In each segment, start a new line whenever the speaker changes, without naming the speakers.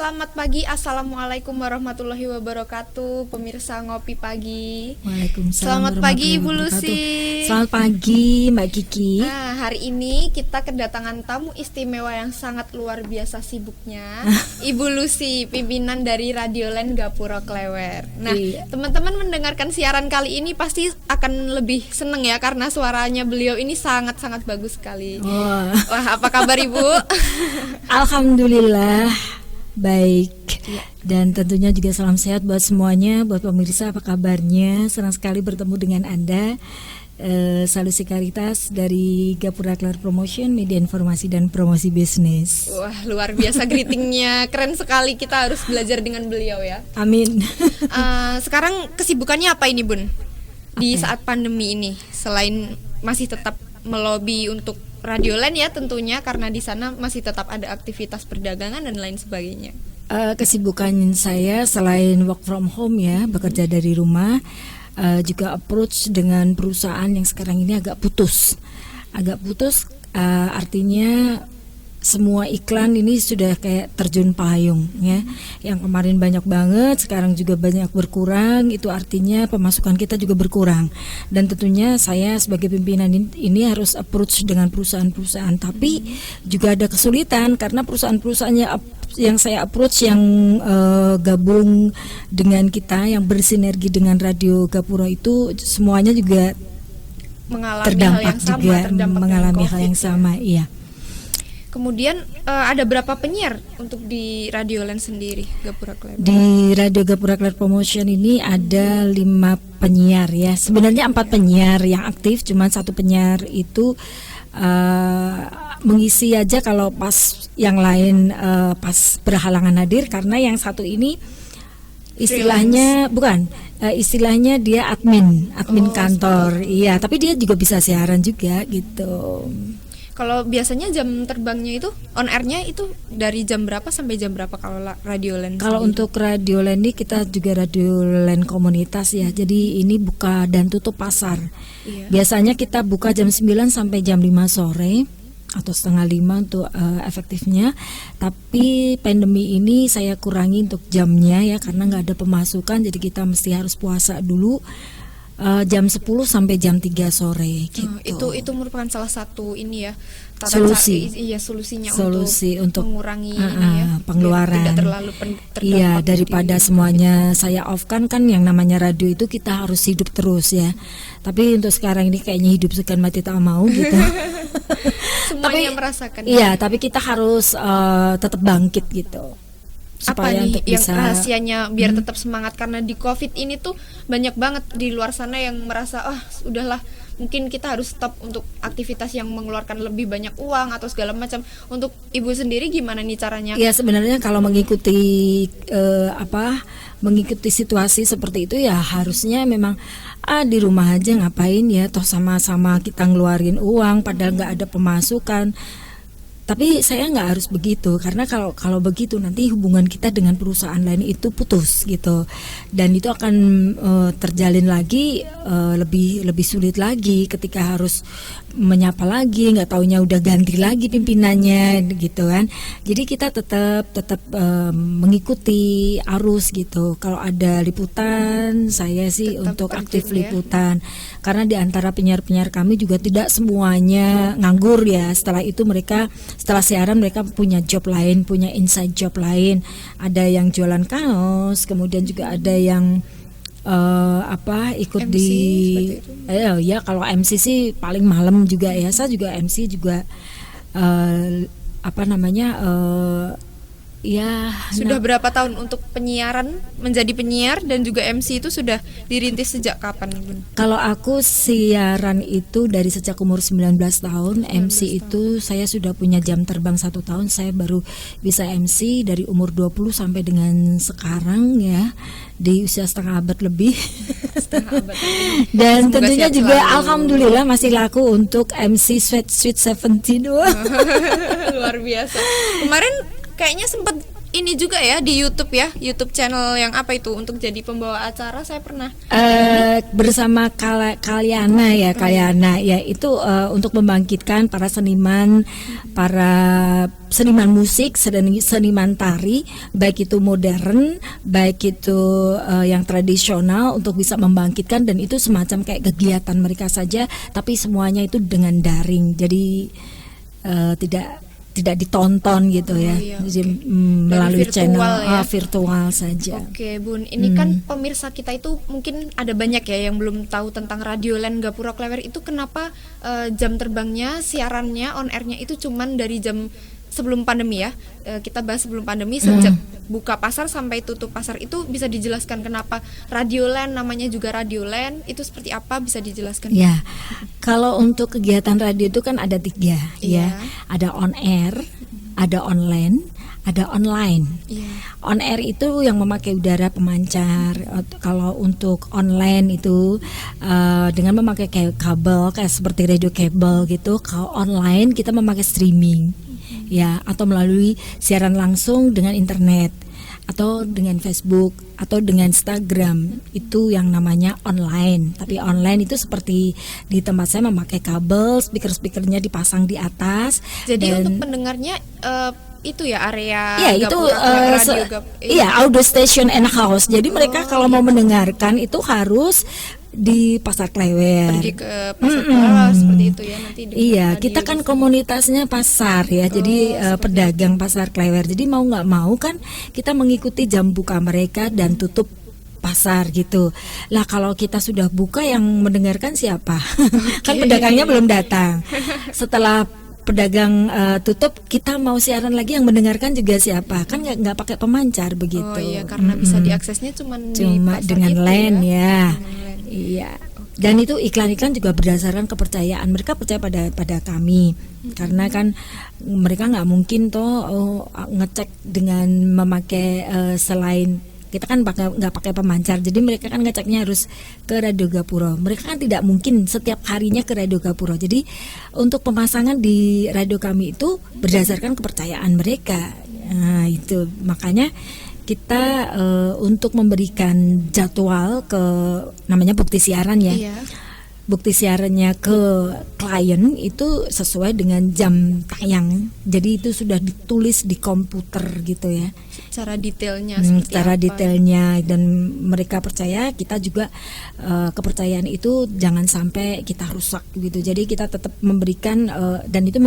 selamat pagi. Assalamualaikum warahmatullahi wabarakatuh. Pemirsa Ngopi Pagi.
Waalaikumsalam.
Selamat pagi Ibu Lucy.
Selamat pagi Mbak Kiki.
Nah, hari ini kita kedatangan tamu istimewa yang sangat luar biasa sibuknya. Ibu Lucy, pimpinan dari Radioland Gapura Klewer. Nah, teman-teman mendengarkan siaran kali ini pasti akan lebih seneng ya, karena suaranya beliau ini sangat-sangat bagus sekali. Wah, apa kabar Ibu?
Alhamdulillah baik. Dan tentunya juga salam sehat buat semuanya, buat pemirsa, apa kabarnya? Senang sekali bertemu dengan Anda. Salusi Karitas dari Gapura Klewer Promotion, Media Informasi dan Promosi Bisnis.
Wah, luar biasa greetingnya, keren sekali. Kita harus belajar dengan beliau ya.
Amin.
Sekarang kesibukannya apa ini Bun? Di saat pandemi ini, selain masih tetap melobi untuk Radioland ya tentunya, karena di sana masih tetap ada aktivitas perdagangan dan lain sebagainya.
Kesibukan saya selain work from home ya, bekerja dari rumah, juga approach dengan perusahaan yang sekarang ini agak putus. Artinya semua iklan ini sudah kayak terjun payung ya. Yang kemarin banyak banget, sekarang juga banyak berkurang. Itu artinya pemasukan kita juga berkurang. Dan tentunya saya sebagai pimpinan ini harus approach dengan perusahaan-perusahaan. Tapi juga ada kesulitan karena perusahaan-perusahaannya yang saya approach yang gabung dengan kita, yang bersinergi dengan Radio Gapura itu semuanya juga mengalami hal yang sama, iya.
Kemudian ada berapa penyiar untuk di Radioland sendiri, Gapura Klewer?
Di Radio Gapura Klewer Promotion ini ada 5 penyiar ya. Sebenarnya 4 penyiar yang aktif, cuma 1 penyiar itu mengisi aja kalau pas yang lain pas berhalangan hadir, karena yang satu ini istilahnya istilahnya dia admin kantor. Iya, tapi dia juga bisa siaran juga gitu.
Kalau biasanya jam terbangnya itu, on airnya itu dari jam berapa sampai jam berapa kalau Radioland?
Kalau untuk Radioland ini kita juga Radioland komunitas ya. Jadi ini buka dan tutup pasar. Iya. Biasanya kita buka jam 9 sampai jam 5 sore atau setengah 5 untuk efektifnya. Tapi pandemi ini saya kurangi untuk jamnya ya, karena nggak ada pemasukan, jadi kita mesti harus puasa dulu. Jam 10 sampai jam 3 sore gitu.
Itu merupakan salah satu ini ya, solusinya untuk mengurangi ini ya,
pengeluaran.
Tidak terlalu
iya, daripada semuanya saya off kan yang namanya radio itu kita harus hidup terus ya. Tapi untuk sekarang ini kayaknya hidup segan mati tak mau gitu.
Semuanya merasakan.
Iya, tapi kita harus tetap bangkit gitu.
Apa nih yang rahasianya biar tetap semangat? Karena di COVID ini tuh banyak banget di luar sana yang merasa udahlah, mungkin kita harus stop untuk aktivitas yang mengeluarkan lebih banyak uang atau segala macam. Untuk Ibu sendiri gimana nih caranya?
Ya sebenarnya kalau mengikuti situasi seperti itu ya harusnya memang di rumah aja ngapain ya, toh sama-sama kita ngeluarin uang padahal nggak ada pemasukan. Tapi saya nggak harus begitu, karena kalau begitu nanti hubungan kita dengan perusahaan lain itu putus gitu, dan itu akan terjalin lagi lebih sulit lagi ketika harus menyapa lagi, nggak taunya udah ganti lagi pimpinannya gitu kan. Jadi kita tetap mengikuti arus gitu. Kalau ada liputan, saya sih tetap untuk aktif liputan, karena di antara penyiar-penyiar kami juga tidak semuanya nganggur ya. Setelah siaran mereka punya job lain, punya inside job lain. Ada yang jualan kaos, kemudian juga ada yang ikut MC, ya kalau MC sih paling malam juga ya. Saya juga MC juga
Sudah berapa tahun untuk penyiaran, menjadi penyiar dan juga MC itu sudah dirintis sejak kapan, Bun?
Kalau aku siaran itu dari sejak umur 19 tahun, MC itu saya sudah punya jam terbang 1 tahun, saya baru bisa MC dari umur 20 sampai dengan sekarang ya, di usia setengah abad lebih. Dan semoga tentunya juga selalu. Alhamdulillah masih laku untuk MC Sweet 17.
Luar biasa. Kemarin kayaknya sempat ini juga ya di YouTube ya, YouTube channel yang apa itu untuk jadi pembawa acara saya pernah
bersama Kalyana ya, Kalyana ya itu untuk membangkitkan para seniman musik, seniman tari, baik itu modern, baik itu yang tradisional, untuk bisa membangkitkan, dan itu semacam kayak kegiatan mereka saja, tapi semuanya itu dengan daring, jadi tidak ditonton gitu ya,
iya,
jadi
okay.
Melalui
virtual
channel
ya?
Virtual saja.
Oke Bun, ini kan pemirsa kita itu mungkin ada banyak ya yang belum tahu tentang Radioland Gapura Klewer itu, kenapa jam terbangnya, siarannya, on airnya itu cuman dari jam sebelum pandemi ya, kita bahas sebelum pandemi, sejak buka pasar sampai tutup pasar, itu bisa dijelaskan kenapa Radioland namanya juga Radioland, itu seperti apa, bisa dijelaskan?
Ya, kalau untuk kegiatan radio itu kan ada 3 ya, ada on air, ada online, ada online. On air itu yang memakai udara pemancar. Kalau untuk online itu dengan memakai kabel kayak seperti radio kabel gitu. Kalau online kita memakai streaming ya, atau melalui siaran langsung dengan internet, atau dengan Facebook, atau dengan Instagram, itu yang namanya online. Tapi online itu seperti di tempat saya memakai kabel, speakernya dipasang di atas.
Jadi untuk pendengarnya itu ya area
ya itu audio station and house. Jadi mereka kalau mau mendengarkan itu harus di Pasar Klewer.
Pergi ke Pasar Klewer seperti itu ya nanti.
Iya, kita kan komunitasnya pasar ya. Jadi pedagang Pasar Klewer. Jadi mau nggak mau kan kita mengikuti jam buka mereka dan tutup pasar gitu. Lah kalau kita sudah buka, yang mendengarkan siapa? Kan pedagangnya belum datang. Setelah pedagang tutup, kita mau siaran lagi, yang mendengarkan juga siapa? Kan nggak pakai pemancar begitu.
Oh iya, karena bisa diaksesnya cuma
dengan LAN ya. Iya. Dan itu iklan-iklan juga berdasarkan kepercayaan. Mereka percaya pada kami. Karena kan mereka nggak mungkin ngecek dengan memakai selain kita kan nggak pakai pemancar, jadi mereka kan ngeceknya harus ke Radio Gapura. Mereka kan tidak mungkin setiap harinya ke Radio Gapura. Jadi untuk pemasangan di radio kami itu berdasarkan kepercayaan mereka. Nah itu makanya kita untuk memberikan jadwal ke namanya bukti siaran ya. Iya. Bukti siarannya ke klien itu sesuai dengan jam tayang. Jadi itu sudah ditulis di komputer gitu ya.
Secara detailnya
secara detailnya, dan mereka percaya, kita juga kepercayaan itu jangan sampai kita rusak gitu. Jadi kita tetap memberikan dan itu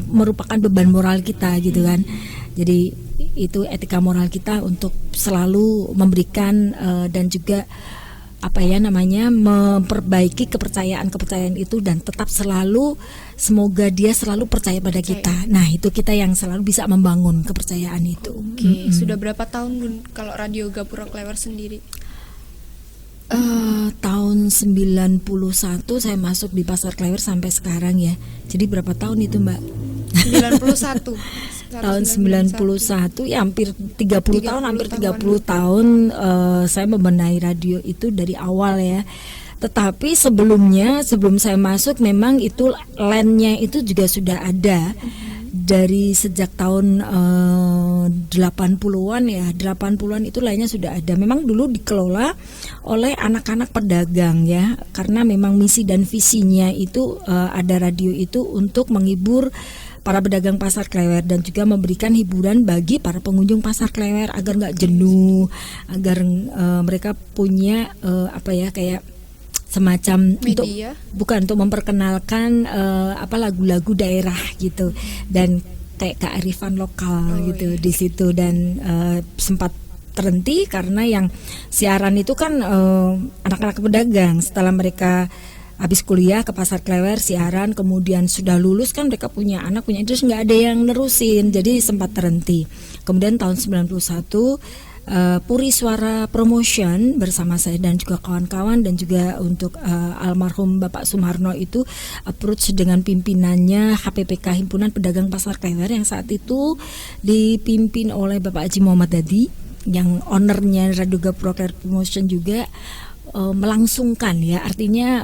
merupakan beban moral kita gitu kan. Jadi itu etika moral kita untuk selalu memberikan dan juga memperbaiki kepercayaan itu, dan tetap selalu semoga dia selalu percaya pada kita. Nah itu kita yang selalu bisa membangun kepercayaan itu.
Oke. Sudah berapa tahun Bun kalau Radio Gapura Klewer sendiri?
Tahun 91 saya masuk di Pasar Klewer sampai sekarang ya. Jadi berapa tahun itu Mbak?
91.
Tahun 91 ya, hampir 30 tahun, hampir 30 tahun saya membenahi radio itu dari awal ya. Tetapi sebelum saya masuk memang itu LAN-nya itu juga sudah ada. Dari sejak tahun 80-an ya, 80-an itu lainnya sudah ada. Memang dulu dikelola oleh anak-anak pedagang ya, karena memang misi dan visinya itu ada radio itu untuk menghibur para pedagang Pasar Klewer dan juga memberikan hiburan bagi para pengunjung Pasar Klewer agar nggak jenuh, agar mereka punya kayak semacam media. Untuk memperkenalkan lagu-lagu daerah gitu, dan kayak kearifan lokal gitu di situ. Dan sempat terhenti karena yang siaran itu kan anak-anak pedagang. Setelah mereka habis kuliah ke Pasar Klewer siaran, kemudian sudah lulus kan mereka punya anak, terus nggak ada yang nerusin, jadi sempat terhenti. Kemudian tahun 91 Puri Suara Promotion bersama saya dan juga kawan-kawan, dan juga untuk almarhum Bapak Sumarno itu approach dengan pimpinannya HPPK, Himpunan Pedagang Pasar Klewer, yang saat itu dipimpin oleh Bapak Haji Muhammad Dadi, yang ownernya Radio Gapura Klewer Promotion juga, melangsungkan ya, artinya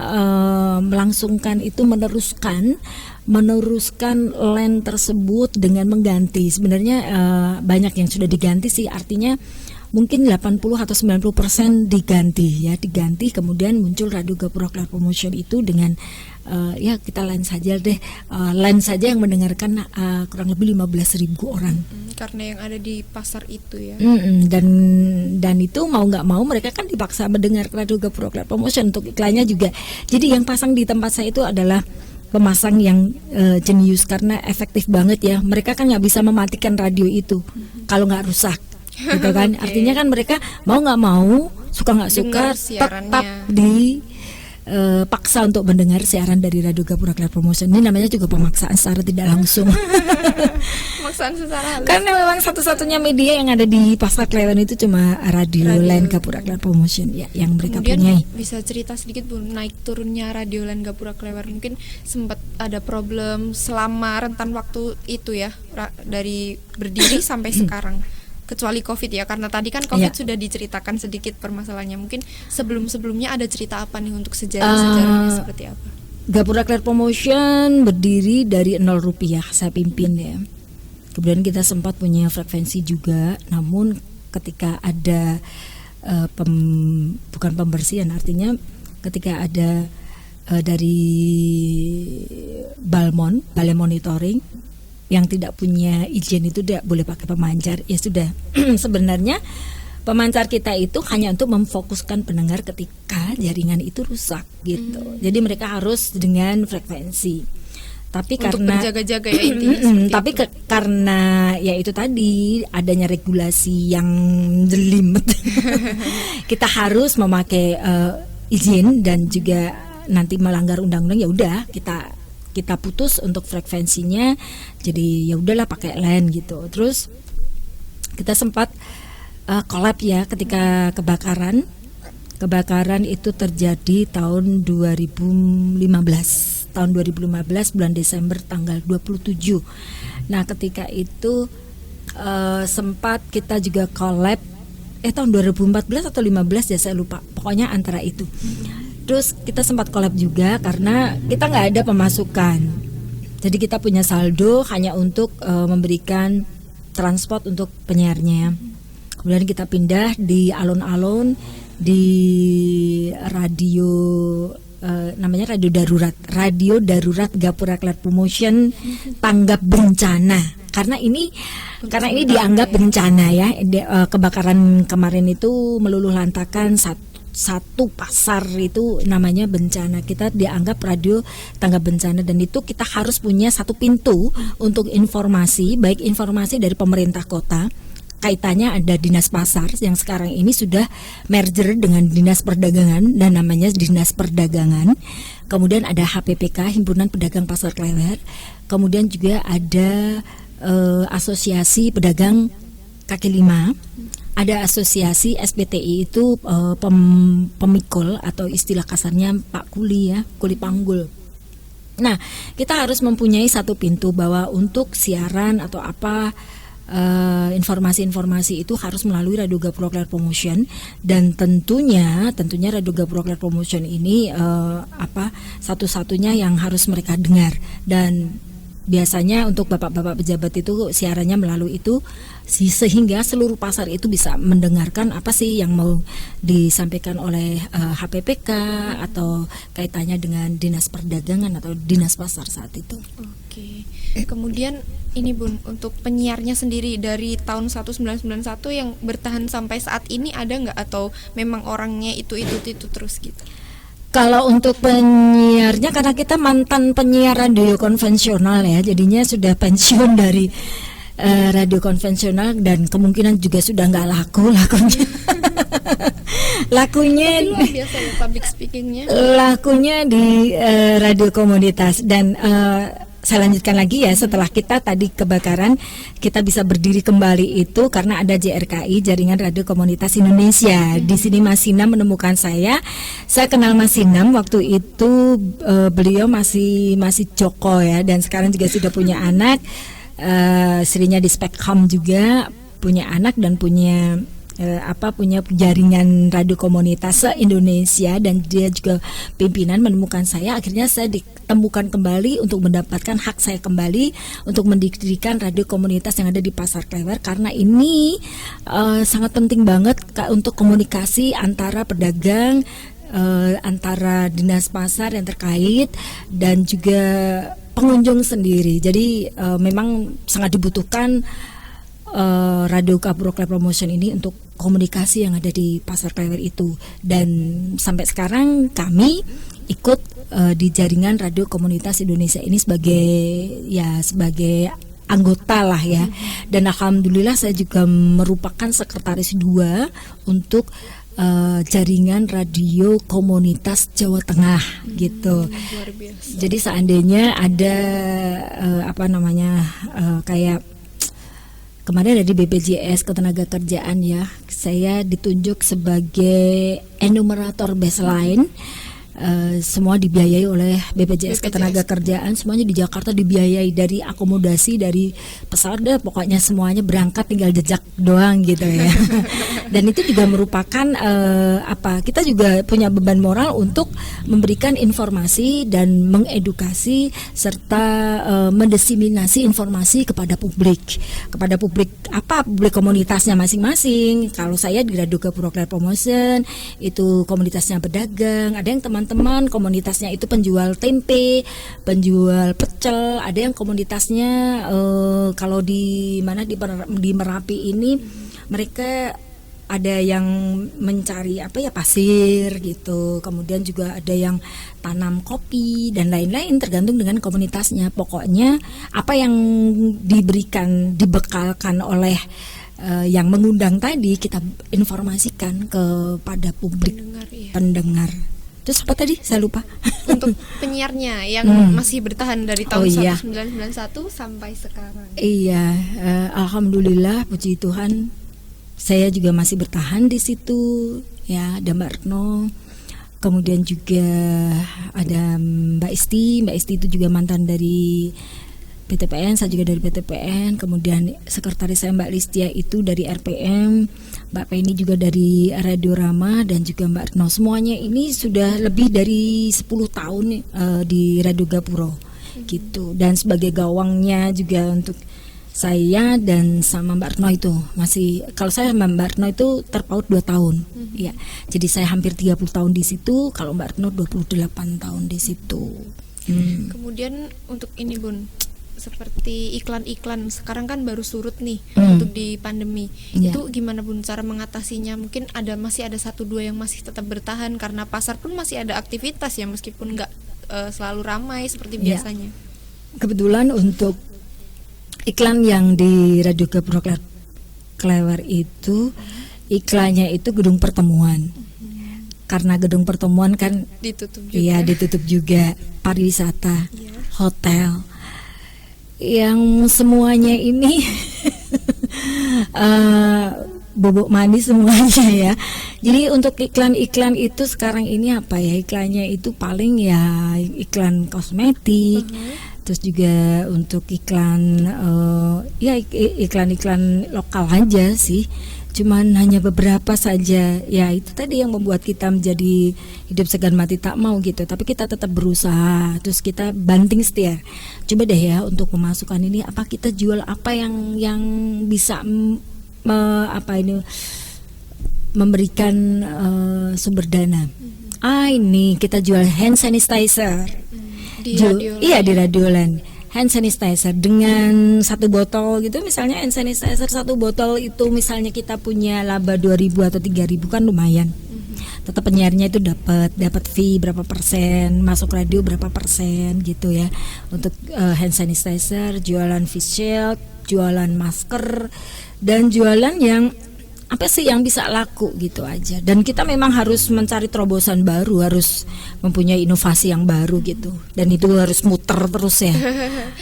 melangsungkan itu meneruskan LAN tersebut dengan mengganti. Sebenarnya banyak yang sudah diganti sih, artinya mungkin 80 atau 90% diganti, kemudian muncul Radio Gapura Clear Promotion itu dengan ya kita LAN saja deh, LAN saja yang mendengarkan kurang lebih 15.000 orang.
Karena yang ada di pasar itu ya.
Dan itu mau nggak mau mereka kan dipaksa mendengar Radio Gapura Clear Promotion, untuk iklannya juga. Jadi yang pasang di tempat saya itu adalah pemasang yang jenius, karena efektif banget ya. Mereka kan nggak bisa mematikan radio itu kalau nggak rusak. Gitu kan. Okay. Artinya kan mereka mau nggak mau, suka nggak suka, tetap paksa untuk mendengar siaran dari Radio Gapura Clear Promotion. Ini namanya juga pemaksaan secara tidak langsung.
Pemaksaan secara halus.
Karena memang satu-satunya media yang ada di Pasar Klewen itu cuma Radio Land Gapura Clear Promotion ya, yang mereka punya.
Bisa cerita sedikit Bu, naik turunnya Radio Land Gapura Klewen, mungkin sempat ada problem selama rentan waktu itu ya, dari berdiri sampai sekarang. Kecuali COVID ya, karena tadi kan COVID sudah diceritakan sedikit permasalahannya. Mungkin sebelum-sebelumnya ada cerita apa nih untuk sejarah-sejarahnya seperti apa?
Gapura Clear Promotion berdiri dari 0 rupiah, saya pimpin ya. Kemudian kita sempat punya frekuensi juga, namun ketika ada bukan pembersihan, artinya ketika ada dari Balai Monitoring yang tidak punya izin itu tidak boleh pakai pemancar, ya sudah. Sebenarnya pemancar kita itu hanya untuk memfokuskan pendengar ketika jaringan itu rusak gitu. Jadi mereka harus dengan frekuensi. Tapi untuk karena
berjaga-jaga ya intinya.
Tapi karena ya itu tadi adanya regulasi yang jelimet, kita harus memakai izin dan juga nanti melanggar undang-undang, ya udah kita putus untuk frekuensinya, jadi ya udahlah pakai LAN gitu. Terus kita sempat collab ya ketika kebakaran itu terjadi tahun 2015 bulan Desember tanggal 27. Nah ketika itu sempat kita juga collab tahun 2014 atau 15 ya, saya lupa, pokoknya antara itu. Terus kita sempat collab juga karena kita nggak ada pemasukan, jadi kita punya saldo hanya untuk memberikan transport untuk penyiarnya. Kemudian kita pindah di alun-alun di radio namanya Radio Darurat Gapura Clear Promotion Tanggap Bencana. Karena ini dianggap bencana ya. Kebakaran kemarin itu meluluh lantakan satu pasar, itu namanya bencana. Kita dianggap radio tanggap bencana, dan itu kita harus punya satu pintu untuk informasi, baik informasi dari pemerintah kota. Kaitannya ada Dinas Pasar yang sekarang ini sudah merger dengan Dinas Perdagangan dan namanya Dinas Perdagangan. Kemudian ada HPPK, Himpunan Pedagang Pasar Klewer. Kemudian juga ada Asosiasi Pedagang Kaki Lima. Ada asosiasi SPTI itu pemikul atau istilah kasarnya Pak Kuli ya, Kuli Panggul. Nah, kita harus mempunyai satu pintu bahwa untuk siaran atau apa informasi-informasi itu harus melalui Radio Gapura Clear Promotion, dan tentunya Radio Gapura Clear Promotion ini satu-satunya yang harus mereka dengar. Dan biasanya untuk bapak-bapak pejabat itu siarannya melalui itu, sehingga seluruh pasar itu bisa mendengarkan apa sih yang mau disampaikan oleh HPPK atau kaitannya dengan Dinas Perdagangan atau Dinas Pasar saat itu.
Oke. Kemudian ini Bun, untuk penyiarnya sendiri dari tahun 1991 yang bertahan sampai saat ini ada nggak, atau memang orangnya itu terus gitu?
Kalau untuk penyiarnya, karena kita mantan penyiar radio konvensional ya, jadinya sudah pensiun dari radio konvensional, dan kemungkinan juga sudah nggak lakunya
biasa ya public speakingnya,
lakunya di radio komunitas. Dan saya lanjutkan lagi ya, setelah kita tadi kebakaran, kita bisa berdiri kembali itu karena ada JRKI, Jaringan Radio Komunitas Indonesia. Di sini Mas Sinam menemukan saya kenal Mas Sinam waktu itu, beliau masih Joko ya, dan sekarang juga sudah punya anak, istrinya di Spekham juga punya anak dan punya punya jaringan radio komunitas se-Indonesia, dan dia juga pimpinan menemukan saya. Akhirnya saya ditemukan kembali untuk mendapatkan hak saya kembali untuk mendirikan radio komunitas yang ada di Pasar Klewer, karena ini sangat penting banget untuk komunikasi antara pedagang, antara dinas pasar yang terkait dan juga pengunjung sendiri. Jadi memang sangat dibutuhkan Radio Gapuro Klewer Promotion ini untuk komunikasi yang ada di Pasar Klewer itu. Dan sampai sekarang kami ikut di jaringan radio komunitas Indonesia ini sebagai anggota lah ya. Dan alhamdulillah saya juga merupakan sekretaris 2 untuk jaringan radio komunitas Jawa Tengah gitu.
Luar biasa.
Jadi seandainya ada kayak kemarin dari BPJS Ketenagakerjaan ya, saya ditunjuk sebagai enumerator baseline. Semua dibiayai oleh BPJS Ketenagakerjaan, semuanya di Jakarta dibiayai, dari akomodasi, dari pesawat, pokoknya semuanya berangkat tinggal jejak doang gitu ya. Dan itu juga merupakan kita juga punya beban moral untuk memberikan informasi dan mengedukasi serta mendiseminasi informasi kepada publik publik komunitasnya masing-masing. Kalau saya di Radio Gapuro Klewer Promotion itu komunitasnya pedagang, ada yang teman-teman komunitasnya itu penjual tempe, penjual pecel, ada yang komunitasnya kalau di Merapi ini mereka ada yang mencari pasir gitu, kemudian juga ada yang tanam kopi dan lain-lain, tergantung dengan komunitasnya. Pokoknya apa yang dibekalkan oleh yang mengundang tadi kita informasikan kepada publik pendengar. Terus apa tadi? Saya lupa.
Untuk penyiarnya yang masih bertahan dari tahun 1991 sampai sekarang.
Iya, alhamdulillah, puji Tuhan, saya juga masih bertahan di situ. Ya, ada Mbak Retno, kemudian juga ada Mbak Isti. Mbak Isti itu juga mantan dari PTPN, saya juga dari PTPN. Kemudian sekretaris saya Mbak Listia itu dari RPM, Mbak Penny juga dari Radio Rama, dan juga Mbak Retno. Semuanya ini sudah lebih dari 10 tahun di Radio Gapuro gitu. Dan sebagai gawangnya juga untuk saya dan sama Mbak Retno itu masih, kalau saya sama Mbak Retno itu terpaut 2 tahun. Ya. Jadi saya hampir 30 tahun di situ, kalau Mbak Retno 28 tahun di situ.
Kemudian untuk ini Bun, seperti iklan-iklan sekarang kan baru surut nih untuk di pandemi. Itu gimana Bun cara mengatasinya? Mungkin masih ada 1-2 yang masih tetap bertahan karena pasar pun masih ada aktivitas ya, meskipun nggak selalu ramai seperti biasanya.
Kebetulan untuk iklan yang di Radio Gapuro Klewer itu iklannya itu gedung pertemuan. Karena gedung pertemuan kan
ditutup juga.
Iya, ditutup juga. Pariwisata, hotel, yang semuanya ini bobok manis semuanya ya. Jadi untuk iklan-iklan itu sekarang ini iklannya itu paling ya iklan kosmetik, terus juga untuk iklan iklan-iklan lokal aja sih. Cuman hanya beberapa saja. Ya itu tadi yang membuat kita menjadi hidup segan mati tak mau gitu. Tapi kita tetap berusaha. Terus kita banting setir. Coba deh ya untuk pemasukan ini kita jual apa yang bisa memberikan sumber dana. Ini kita jual hand sanitizer.
Di
Radioland. Hand sanitizer dengan 1 botol gitu, misalnya hand sanitizer 1 botol itu misalnya kita punya laba 2.000 atau 3.000 kan lumayan. Tetap penyiarnya itu dapat fee berapa persen, masuk radio berapa persen gitu ya. Untuk hand sanitizer, jualan face shield, jualan masker, dan jualan yang yang bisa laku gitu aja. Dan kita memang harus mencari terobosan baru, harus mempunyai inovasi yang baru gitu. Dan itu harus muter terus ya.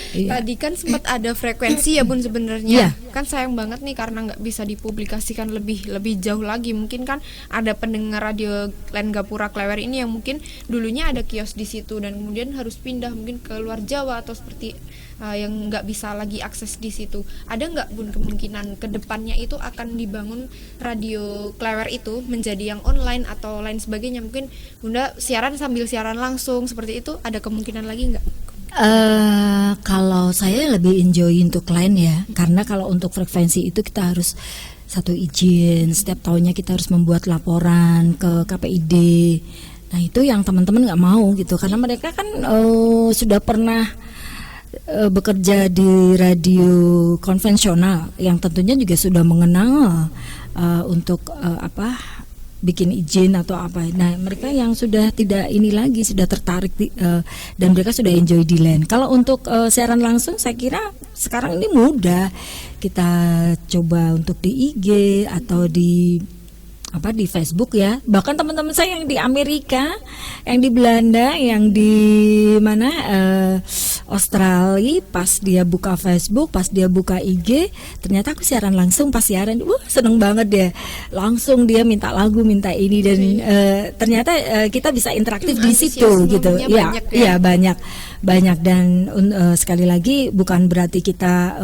Tadi kan sempat ada frekuensi ya Bun sebenarnya. Kan sayang banget nih karena nggak bisa dipublikasikan lebih jauh lagi. Mungkin kan ada pendengar Radio Land Gapuro Klewer ini yang mungkin dulunya ada kios di situ dan kemudian harus pindah mungkin ke luar Jawa atau seperti yang nggak bisa lagi akses di situ. Ada nggak Bun kemungkinan kedepannya itu akan dibangun radio Klewer itu menjadi yang online atau lain sebagainya? Mungkin Bunda siaran sambil siaran langsung seperti itu, ada kemungkinan lagi nggak?
Kalau saya lebih enjoy untuk line ya, karena kalau untuk frekuensi itu kita harus satu izin, setiap tahunnya kita harus membuat laporan ke KPID. Nah itu yang teman-teman nggak mau gitu, karena mereka kan sudah pernah bekerja di radio konvensional yang tentunya juga sudah mengenal untuk bikin izin atau apa. Nah mereka yang sudah tidak ini lagi, sudah tertarik dan mereka sudah enjoy di LAN. Kalau untuk siaran langsung saya kira sekarang ini mudah, kita coba untuk di IG atau di Facebook ya. Bahkan teman-teman saya yang di Amerika, yang di Belanda, yang di mana Australia, pas dia buka Facebook, pas dia buka IG, ternyata aku siaran langsung. Pas siaran, seneng banget dia. Langsung dia minta lagu, minta ini, dan ternyata kita bisa interaktif di situ gitu. Iya banyak dan sekali lagi bukan berarti kita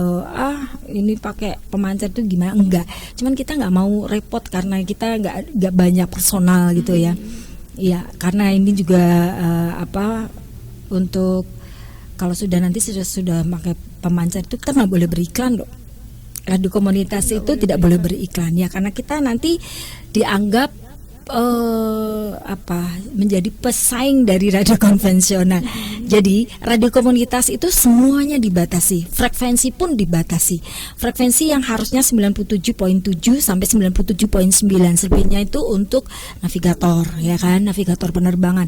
ini pakai pemancar tuh gimana, enggak. Cuman kita nggak mau repot karena kita nggak banyak personal gitu ya. Iya, karena ini juga untuk kalau sudah nanti sudah pakai pemancar itu kita nggak boleh beriklan loh. Radio komunitas itu tidak boleh beriklan ya, karena kita nanti dianggap menjadi pesaing dari radio konvensional. Jadi radio komunitas itu semuanya dibatasi, frekuensi pun dibatasi. Frekuensi yang harusnya 97.7 sampai 97.9, selebihnya itu untuk navigator ya kan, navigator penerbangan.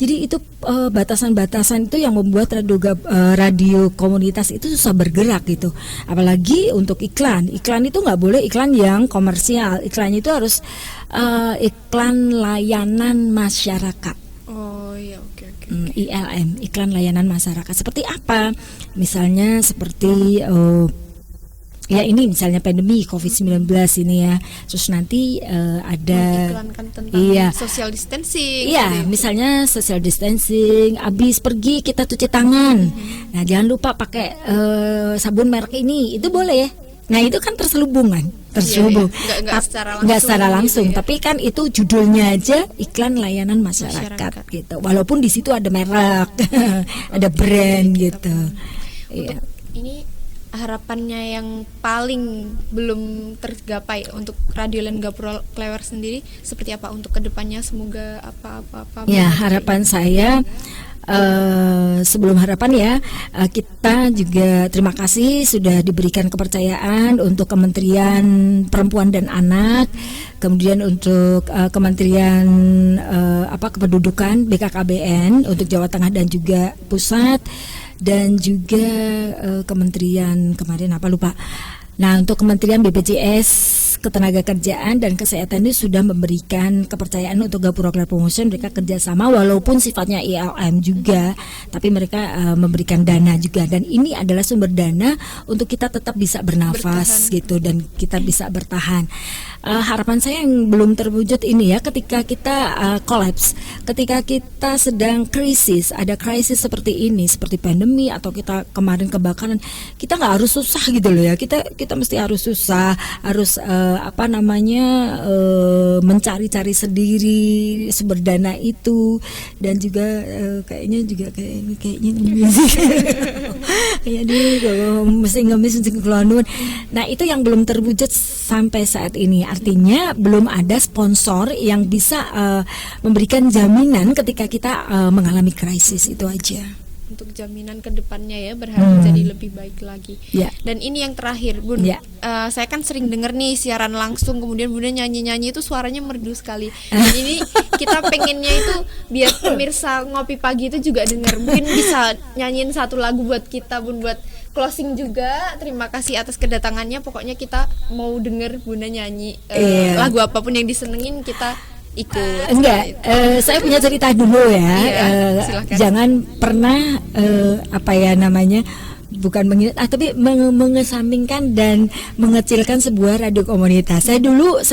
Jadi itu batasan-batasan itu yang membuat radio komunitas itu susah bergerak gitu. Apalagi untuk iklan. Iklan itu nggak boleh iklan yang komersial. Iklannya itu harus iklan layanan masyarakat.
Oh iya, oke.
ILM, iklan layanan masyarakat. Seperti apa? Misalnya seperti ya ini misalnya pandemi COVID-19 ini ya, terus nanti ada
mengiklankan tentang social distancing.
Iya, misalnya social distancing, habis pergi kita cuci tangan. Nah, jangan lupa pakai sabun merek ini, itu boleh ya. Nah, itu kan terselubung. Nggak secara langsung, tapi kan itu judulnya aja iklan layanan masyarakat. Gitu. Walaupun di situ ada merek, ada brand gitu.
Iya. Ini harapannya yang paling belum tergapai untuk Radio LAN Gapura Klewer sendiri seperti apa untuk kedepannya? Semoga apa
ya harapan saya sebelum harapan ya, kita juga terima kasih sudah diberikan kepercayaan untuk Kementerian Perempuan dan Anak, kemudian untuk Kementerian Kependudukan BKKBN untuk Jawa Tengah dan juga pusat, dan juga kementerian kemarin lupa. Nah, untuk Kementerian BPJS Ketenagakerjaan dan Kesehatan ini sudah memberikan kepercayaan untuk Gapura Klewer Promotion. Mereka kerjasama walaupun sifatnya ILM juga, tapi mereka memberikan dana juga, dan ini adalah sumber dana untuk kita tetap bisa bernafas gitu, dan kita bisa bertahan. Harapan saya yang belum terwujud ini ya, ketika kita kolaps, ketika kita sedang krisis, ada krisis seperti ini, seperti pandemi atau kita kemarin kebakaran, kita nggak harus susah gitu loh ya, kita mesti harus susah, harus mencari-cari sendiri sumber dana itu, dan juga kayaknya mesti ngemis untuk keluaran. Nah, itu yang belum terwujud sampai saat ini. Artinya belum ada sponsor yang bisa memberikan jaminan ketika kita mengalami krisis, itu aja.
Untuk jaminan kedepannya ya, berharap jadi lebih baik lagi. Dan ini yang terakhir Bun, saya kan sering denger nih siaran langsung, kemudian Bunda nyanyi-nyanyi itu suaranya merdu sekali. Dan ini kita pengennya itu biar pemirsa Ngopi Pagi itu juga denger. Mungkin bisa nyanyiin satu lagu buat kita Bun, buat closing juga. Terima kasih atas kedatangannya. Pokoknya kita mau denger Bunda nyanyi lagu apapun yang disenengin, kita ikut.
Saya punya cerita dulu ya. Jangan pernah bukan tapi mengesampingkan dan mengecilkan sebuah radio komunitas. Saya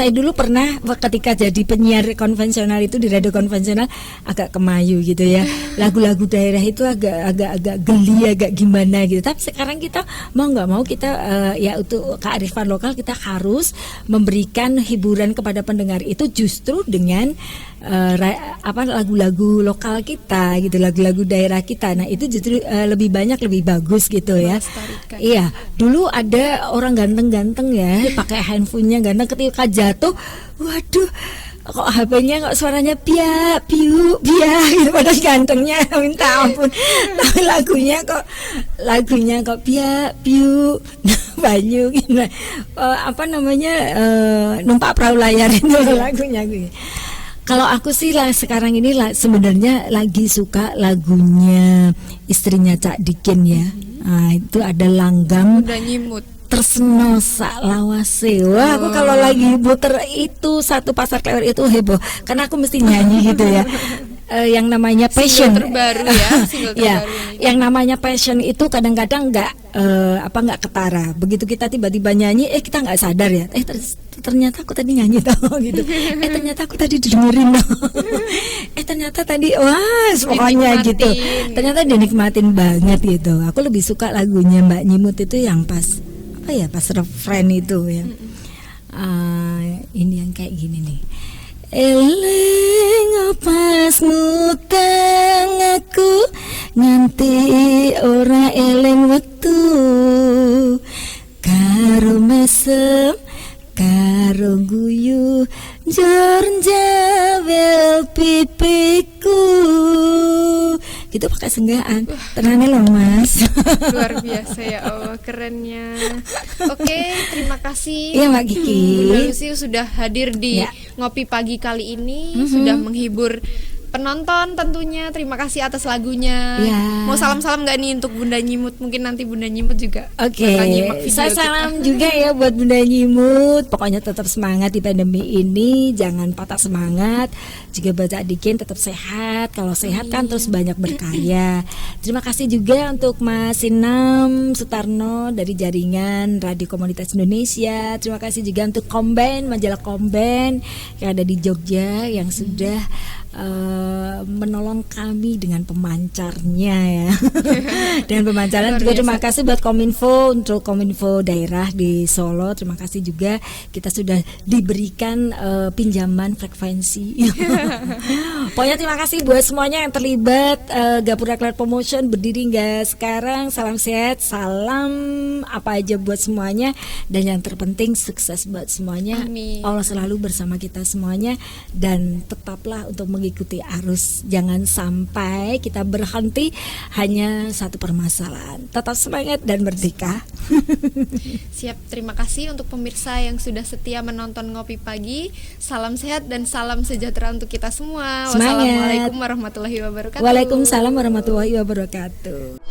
dulu pernah ketika jadi penyiar konvensional itu di radio konvensional agak kemayu gitu ya. Lagu-lagu daerah itu agak geli, agak gimana gitu. Tapi sekarang kita mau nggak mau kita ya untuk kearifan lokal kita harus memberikan hiburan kepada pendengar itu justru dengan lagu-lagu lokal kita gitu, lagu-lagu daerah kita. Nah itu justru lebih banyak, lebih bagus gitu ya. Iya, dulu ada orang ganteng-ganteng ya, pakai handphonenya ganteng, ketika jatuh, waduh, kok HP-nya kok suaranya pia piu gitu, padahal gantengnya minta ampun. Tapi lagunya kok pia piu banyu gitu. Numpak perahu layar itu lagunya gitu. Kalau aku sih sekarang ini sebenarnya lagi suka lagunya istrinya Cak Dikin ya. Nah, itu ada Langgam
Udah Nyimut
Terseno sak lawase. Wah, aku kalau lagi muter itu satu Pasar Klewer itu heboh karena aku mesti nyanyi gitu ya. Yang namanya passion
terbaru ya,
ya, yang namanya passion itu kadang-kadang nggak ketara. Begitu kita tiba-tiba nyanyi, kita nggak sadar ya. Ternyata aku tadi nyanyi tau gitu. Ternyata aku tadi dengerin tau. Ternyata tadi wah pokoknya gitu. Ternyata dinikmatin banget gitu. Aku lebih suka lagunya Mbak Nyimut itu yang pas refrain itu ya. Ini yang kayak gini nih. Eling pas ngutang aku nganti ora eling wektu karo mesem karo guyu njur jawel pipiku gitu pakai senggaan. Tenane loh Mas.
Luar biasa ya Allah, kerennya. Oke, terima kasih
Iya Mbak Kiki.
Bunda Lucy sudah hadir di Ngopi Pagi kali ini, sudah menghibur penonton tentunya. Terima kasih atas lagunya. Mau salam-salam gak nih untuk Bunda Nyimut? Mungkin nanti Bunda Nyimut juga
saya salam juga ya buat Bunda Nyimut. Pokoknya tetap semangat di pandemi ini, jangan patah semangat. Juga Baca Dikin tetap sehat. Kalau sehat kan terus banyak berkarya. Terima kasih juga untuk Mas Sinam Sutarno dari Jaringan Radio Komunitas Indonesia. Terima kasih juga untuk Komben, majalah Komben yang ada di Jogja yang sudah menolong kami dengan pemancarnya ya. Dengan pemancaran juga terima kasih buat Kominfo, untuk Kominfo daerah di Solo. Terima kasih juga kita sudah diberikan pinjaman frekuensi. Pokoknya terima kasih buat semuanya yang terlibat. Gapura Klewer Promotion berdiri hingga sekarang. Salam sehat, salam apa aja buat semuanya, dan yang terpenting sukses buat semuanya.
Amin.
Allah selalu bersama kita semuanya, dan tetaplah untuk mengikuti arus, jangan sampai kita berhenti hanya satu permasalahan. Tetap semangat dan merdeka.
Siap, terima kasih untuk pemirsa yang sudah setia menonton Ngopi Pagi. Salam sehat dan salam sejahtera untuk kita semua.
Semangat.
Wassalamualaikum warahmatullahi wabarakatuh.
Waalaikumsalam warahmatullahi wabarakatuh.